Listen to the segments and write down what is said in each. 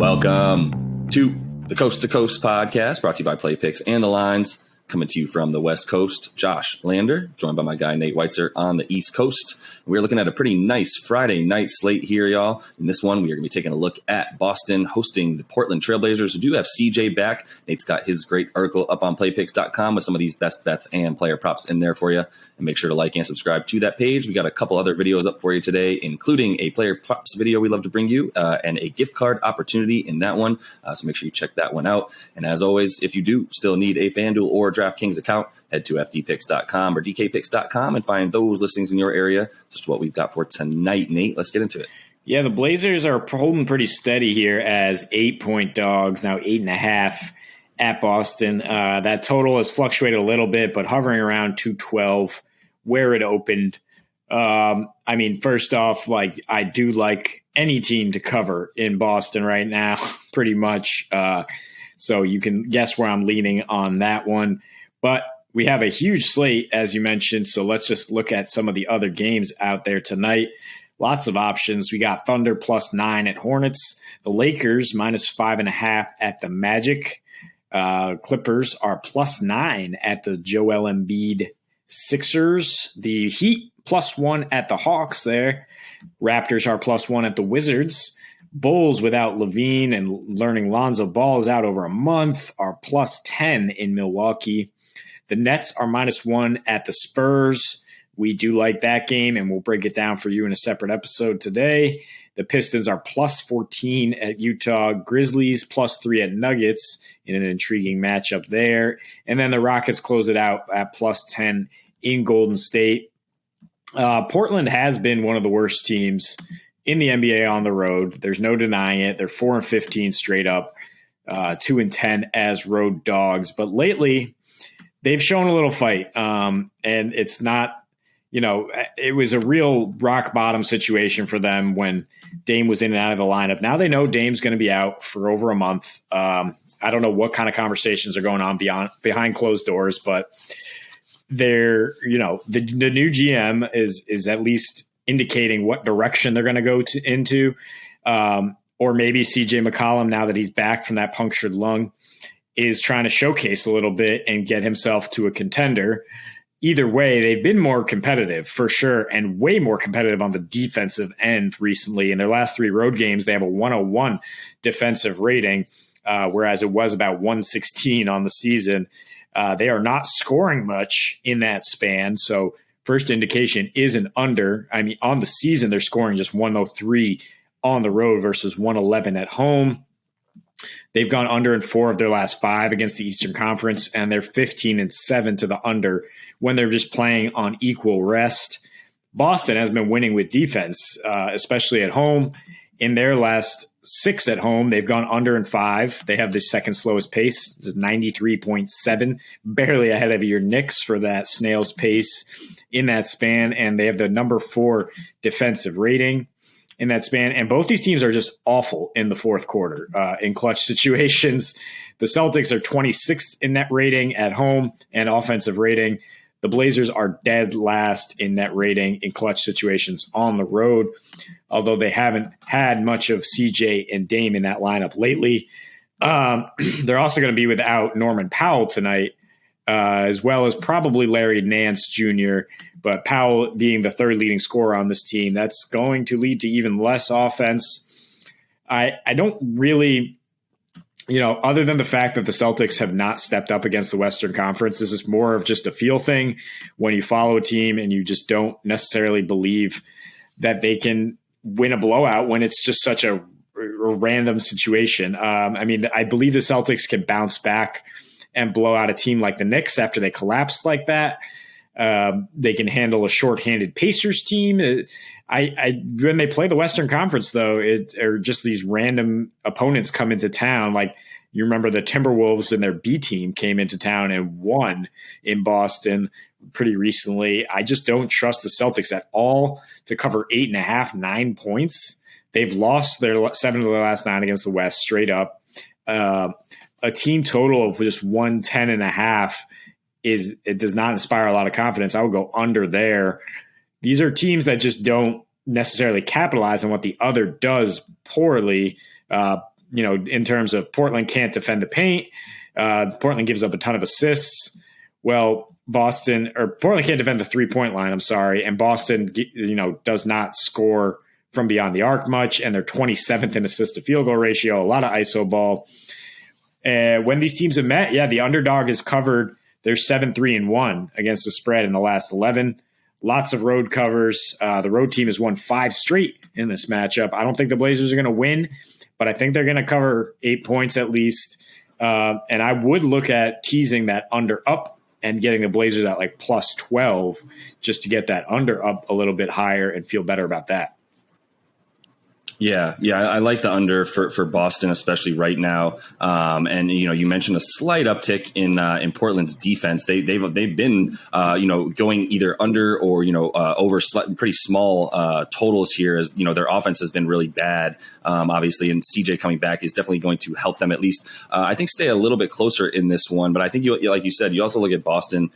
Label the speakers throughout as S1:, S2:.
S1: Welcome to the Coast to Coast podcast, brought to you by Play Picks and the Lines. Coming to you from the West Coast, Josh Lander, joined by my guy Nate Weitzer on the East Coast. We're looking at a pretty nice Friday night slate here, y'all. In this one, we are going to be taking a look at Boston hosting the Portland Trailblazers, who do have CJ back. Nate's got his great article up on playpicks.com with some of these best bets and player props in there for you. And make sure to like and subscribe to that page. We got a couple other videos up for you today, including a player props video we love to bring you and a gift card opportunity in that one. So make sure you check that one out. And as always, if you do still need a FanDuel or DraftKings account, head to fdpicks.com or dkpicks.com and find those listings in your area. That's what we've got for tonight, Nate. Let's get into it.
S2: Yeah, the Blazers are holding pretty steady here as 8-point dogs, now 8.5 at Boston. That total has fluctuated a little bit, but hovering around 212 where it opened. First off, I do like any team to cover in Boston right now, pretty much. So you can guess where I'm leaning on that one. But we have a huge slate, as you mentioned, so let's just look at some of the other games out there tonight. Lots of options. We got Thunder +9 at Hornets. The Lakers -5.5 at the Magic. Clippers are +9 at the Joel Embiid Sixers. The Heat +1 at the Hawks there. Raptors are +1 at the Wizards. Bulls without Levine and learning Lonzo Ball is out over a month are +10 in Milwaukee. The Nets are -1 at the Spurs. We do like that game, and we'll break it down for you in a separate episode today. The Pistons are +14 at Utah. Grizzlies +3 at Nuggets in an intriguing matchup there. And then the Rockets close it out at +10 in Golden State. Portland has been one of the worst teams in the NBA on the road. There's no denying it. They're 4-15 straight up, 2-10 as road dogs. But lately, they've shown a little fight, and it's not, it was a real rock bottom situation for them when Dame was in and out of the lineup. Now they know Dame's going to be out for over a month. I don't know what kind of conversations are going on behind closed doors, but they're, the new GM is at least indicating what direction they're going to go into, or maybe CJ McCollum, now that he's back from that punctured lung, is trying to showcase a little bit and get himself to a contender. Either way, they've been more competitive for sure, and way more competitive on the defensive end recently. In their last 3 road games, they have a 101 defensive rating, whereas it was about 116 on the season. They are not scoring much in that span, so first indication is an under. On the season, they're scoring just 103 on the road versus 111 at home. They've gone under in 4 of their last 5 against the Eastern Conference, and they're 15-7 to the under when they're just playing on equal rest. Boston has been winning with defense, especially at home. In their last 6 at home, they've gone under in 5. They have the second slowest pace, 93.7, barely ahead of your Knicks for that snail's pace in that span, and they have the number 4 defensive rating in that span. And both these teams are just awful in the fourth quarter in clutch situations. The Celtics are 26th in net rating at home and offensive rating. The Blazers are dead last in net rating in clutch situations on the road, although they haven't had much of CJ and Dame in that lineup lately. They're also going to be without Norman Powell tonight, as well as probably Larry Nance Jr., but Powell being the third leading scorer on this team, that's going to lead to even less offense. I don't really, other than the fact that the Celtics have not stepped up against the Western Conference, this is more of just a feel thing when you follow a team and you just don't necessarily believe that they can win a blowout when it's just such a random situation. I believe the Celtics can bounce back and blow out a team like the Knicks after they collapsed like that. They can handle a shorthanded Pacers team. When they play the Western Conference, though, or just these random opponents come into town. Like, you remember the Timberwolves and their B team came into town and won in Boston pretty recently. I just don't trust the Celtics at all to cover 8.5, 9 points. They've lost their 7 of their last 9 against the West straight up. A team total of just 110.5 it does not inspire a lot of confidence. I would go under there. These are teams that just don't necessarily capitalize on what the other does poorly. in terms of Portland can't defend the paint. Portland gives up a ton of assists. Well, Portland can't defend the 3-point line. I'm sorry. And Boston, does not score from beyond the arc much. And they're 27th in assist to field goal ratio, a lot of ISO ball. When these teams have met, the underdog is covered. They're 7-3-1 against the spread in the last 11. Lots of road covers. The road team has won 5 straight in this matchup. I don't think the Blazers are going to win, but I think they're going to cover 8 points at least. And I would look at teasing that under up and getting the Blazers at like plus 12 just to get that under up a little bit higher and feel better about that.
S1: Yeah, I like the under for Boston, especially right now. And you mentioned a slight uptick in Portland's defense. They've been going either under or over pretty small totals here, as their offense has been really bad. Obviously, and CJ coming back is definitely going to help them at least. I think stay a little bit closer in this one. But I think like you said, you also look at Boston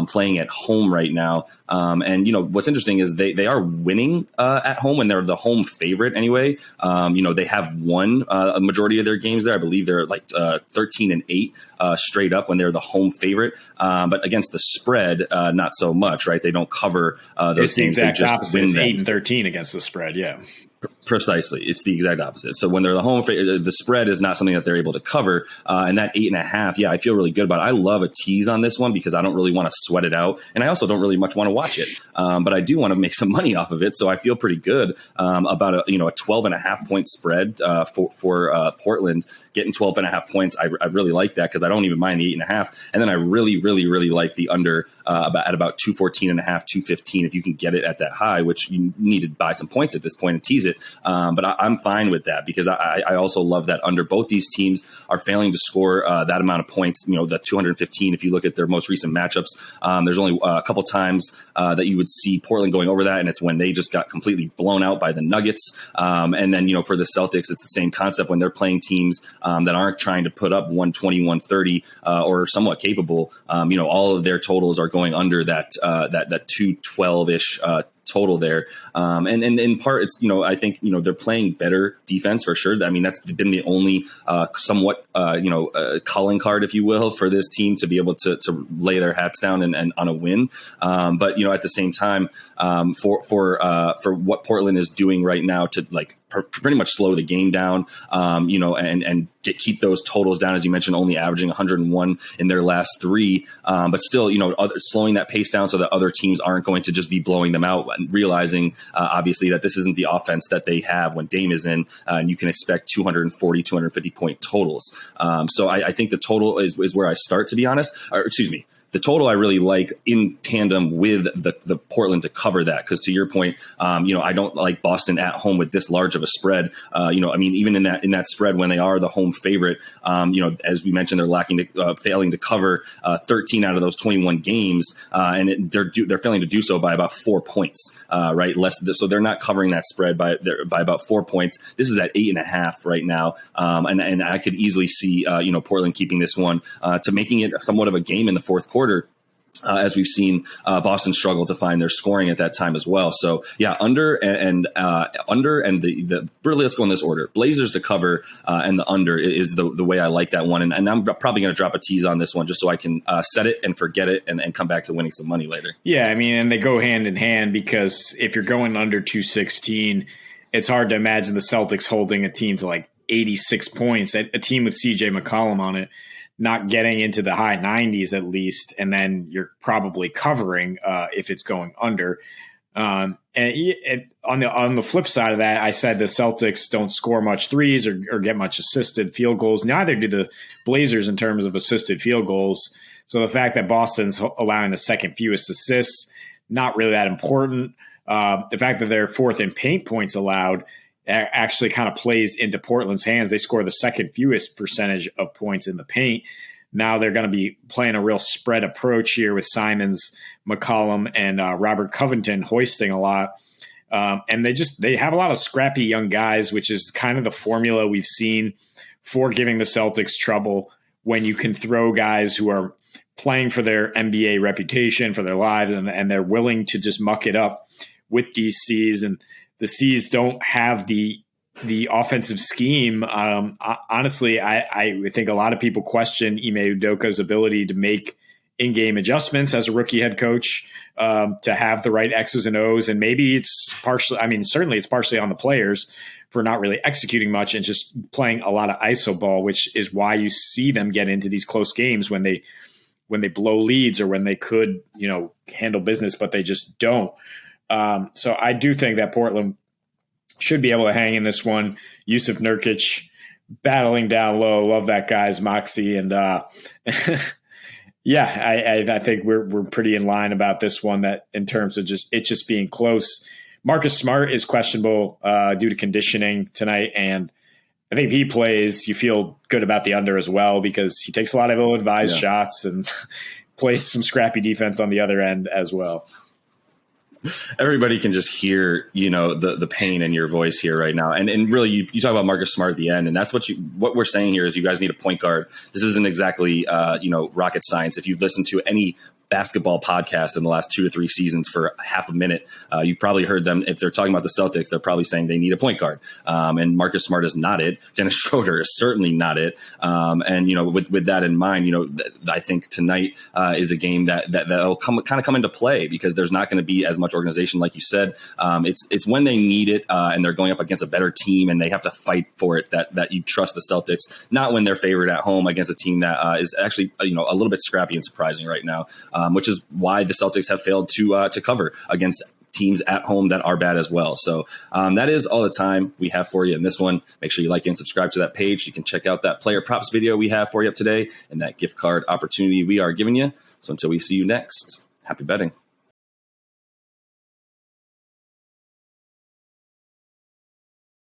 S1: playing at home right now. And what's interesting is they are winning at home when they're the home favorite anyway. They have won a majority of their games there. I believe they're like 13-8 straight up when they're the home favorite. But against the spread, not so much, right? They don't cover those games.
S2: It's the exact opposite. It's 8-13 against the spread. Yeah.
S1: Precisely. It's the exact opposite. So when they're the home, the spread is not something that they're able to cover. And that 8.5, I feel really good about it. I love a tease on this one because I don't really want to sweat it out. And I also don't really much want to watch it. But I do want to make some money off of it. So I feel pretty good about a 12.5 point spread for Portland. Getting 12.5 points, I really like that because I don't even mind the 8.5. And then I really, really, really like the under at about 214.5, 215 if you can get it at that high, which you need to buy some points at this point and tease it. But I'm fine with that because I also love that under. Both these teams are failing to score that amount of points, the 215. If you look at their most recent matchups, there's only a couple times that you would see Portland going over that, and it's when they just got completely blown out by the Nuggets. And then, for the Celtics, it's the same concept when they're playing teams that aren't trying to put up 120, 130 or somewhat capable. All of their totals are going under that 212-ish total there. And in part, it's, I think, they're playing better defense for sure. I mean, that's been the only somewhat, calling card, if you will, for this team to be able to lay their hats down and on a win. But, at the same time, for what Portland is doing right now to pretty much slow the game down, and keep those totals down, as you mentioned, only averaging 101 in their last 3. But still, slowing that pace down so that other teams aren't going to just be blowing them out, and realizing, obviously, that this isn't the offense that they have when Dame is in, and you can expect 240, 250 point totals. So I think the total is where I start, to be honest. Or, excuse me. The total I really like in tandem with the Portland to cover that, because to your point, I don't like Boston at home with this large of a spread. Even in that spread when they are the home favorite, as we mentioned, they're failing to cover 13 out of those 21 games, and they're failing to do so by about 4 points, right? So they're not covering that spread by about 4 points. This is at 8.5 right now, and I could easily see Portland keeping this one to making it somewhat of a game in the fourth quarter. As we've seen Boston struggle to find their scoring at that time as well. So under and the really, let's go in this order. Blazers to cover and the under is the way I like that one. And I'm probably going to drop a tease on this one just so I can set it and forget it and come back to winning some money later. Yeah,
S2: and they go hand in hand, because if you're going under 216, it's hard to imagine the Celtics holding a team to like 86 points, a team with CJ McCollum on it, not getting into the high 90s at least, and then you're probably covering if it's going under. And on the flip side of that, I said the Celtics don't score much threes or get much assisted field goals. Neither do the Blazers in terms of assisted field goals. So the fact that Boston's allowing the second fewest assists, not really that important. The fact that they're fourth in paint points allowed actually kind of plays into Portland's hands. They score the second fewest percentage of points in the paint. Now they're going to be playing a real spread approach here with Simons, McCollum, and Robert Covington hoisting a lot. And they have a lot of scrappy young guys, which is kind of the formula we've seen for giving the Celtics trouble, when you can throw guys who are playing for their NBA reputation, for their lives, and they're willing to just muck it up with these Cs. And the C's don't have the the offensive scheme. Honestly, I think a lot of people question Ime Udoka's ability to make in-game adjustments as a rookie head coach, to have the right X's and O's. And maybe it's partially, certainly it's partially on the players for not really executing much and just playing a lot of iso ball, which is why you see them get into these close games when they blow leads or when they could, handle business, but they just don't. So I do think that Portland should be able to hang in this one. Yusuf Nurkic battling down low. Love that guy's moxie. And yeah, I think we're pretty in line about this one, that in terms of just being close. Marcus Smart is questionable due to conditioning tonight. And I think if he plays, you feel good about the under as well, because he takes a lot of ill-advised shots and plays some scrappy defense on the other end as well.
S1: Everybody can just hear, the pain in your voice here right now. And really, you talk about Marcus Smart at the end, and that's what we're saying here is you guys need a point guard. This isn't exactly, rocket science. If you've listened to any basketball podcast in the last 2 to 3 seasons for half a minute, you've probably heard them. If they're talking about the Celtics, they're probably saying they need a point guard. And Marcus Smart is not it. Dennis Schroeder is certainly not it. And, with that in mind, I think tonight is a game that'll come into play, because there's not going to be as much organization, like you said. It's when they need it, and they're going up against a better team and they have to fight for it, that you trust the Celtics, not when they're favored at home against a team that is actually, a little bit scrappy and surprising right now. Which is why the Celtics have failed to cover against teams at home that are bad as well. So that is all the time we have for you in this one. Make sure you like and subscribe to that page. You can check out that player props video we have for you up today and that gift card opportunity we are giving you. So until we see you next, happy betting.